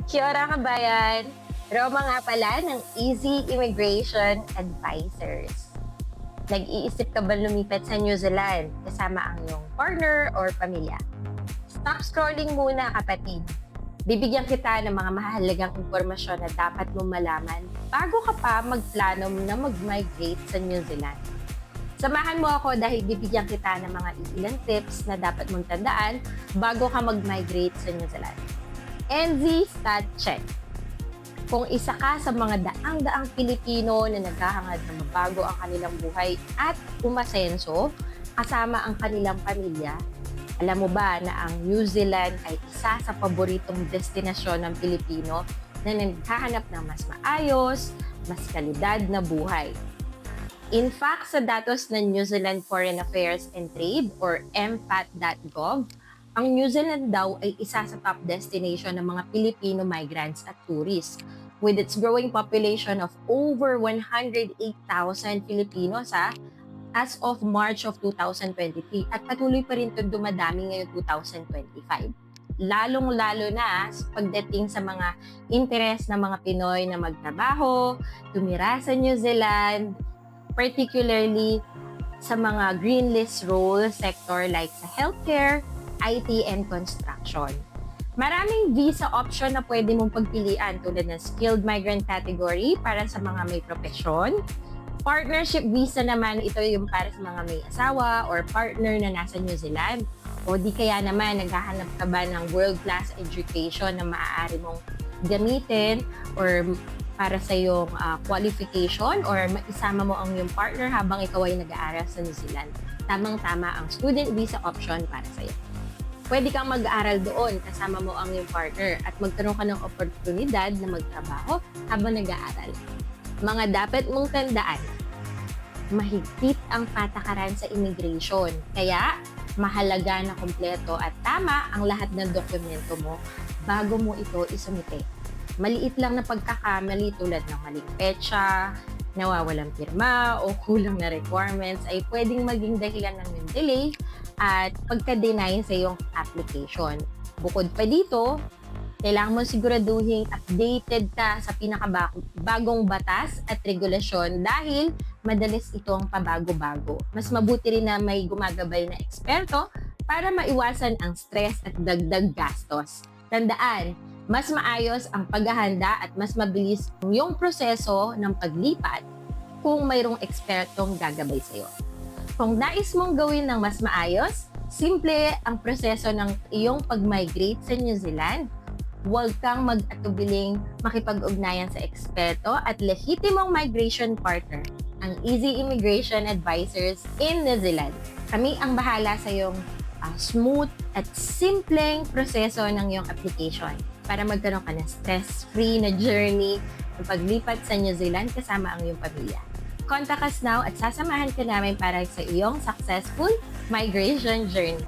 Kia ora kabayan! Roma nga pala ng Easy Immigration Advisors. Nag-iisip ka ba lumipat sa New Zealand kasama ang iyong partner or pamilya? Stop scrolling muna kapatid. Bibigyan kita ng mga mahalagang impormasyon na dapat mong malaman bago ka pa magplano na mag-migrate sa New Zealand. Samahan mo ako dahil bibigyan kita ng mga ilang tips na dapat mong tandaan bago ka mag-migrate sa New Zealand. NZ Stat Check. Kung isa ka sa mga daang-daang Pilipino na naghahangad na mabago ang kanilang buhay at umasenso kasama ang kanilang pamilya, alam mo ba na ang New Zealand ay isa sa paboritong destinasyon ng Pilipino na naghahanap ng mas maayos, mas kalidad na buhay. In fact, sa datos ng New Zealand Foreign Affairs and Trade or MPAT.gov, ang New Zealand daw ay isa sa top destination ng mga Filipino migrants at tourists. With its growing population of over 108,000 Filipinos as of March of 2023 at patuloy pa rin ito dumadami ngayong 2025. Lalong-lalo na sa pagdating sa mga interes ng mga Pinoy na magtrabaho, tumira sa New Zealand, particularly sa mga green list role sector like sa healthcare, IT and construction. Maraming visa option na pwede mong pagpilian tulad ng skilled migrant category para sa mga may profesyon. Partnership visa naman, ito yung para sa mga may asawa or partner na nasa New Zealand. O di kaya naman naghahanap ka ba ng world-class education na maaari mong gamitin or para sa iyong qualification or maisama mo ang iyong partner habang ikaw ay nag-aaral sa New Zealand. Tamang-tama ang student visa option para sa iyo. Pwede kang mag-aaral doon kasama mo ang iyong partner at magkaroon ka ng oportunidad na magtrabaho habang nag-aaral. Mga dapat mong tandaan, mahigpit ang patakaran sa immigration. Kaya, mahalaga na kumpleto at tama ang lahat ng dokumento mo bago mo ito isumite. Maliit lang na pagkakamali tulad ng maling petsa, nawawalang pirma o kulang na requirements ay pwedeng maging dahilan ng yung delay at pagka-deny sa iyong application. Bukod pa dito, kailangan mo siguraduhin updated ka sa pinakabagong batas at regulasyon dahil madalas itong pabago-bago. Mas mabuti rin na may gumagabay na eksperto para maiwasan ang stress at dagdag gastos. Tandaan, mas maayos ang paghahanda at mas mabilis yung proseso ng paglipat kung mayroong ekspertong gagabay sa iyo. Kung nais mong gawin ng mas maayos, simple ang proseso ng iyong pag-migrate sa New Zealand. Huwag kang mag-atubiling makipag-ugnayan sa eksperto at lehitimong migration partner, ang Easy Immigration Advisors in New Zealand. Kami ang bahala sa iyong smooth at simpleng proseso ng iyong application para magkaroon ka ng stress-free na journey ng paglipat sa New Zealand kasama ang iyong pamilya. Contact us now at sasamahan ka namin para sa iyong successful migration journey.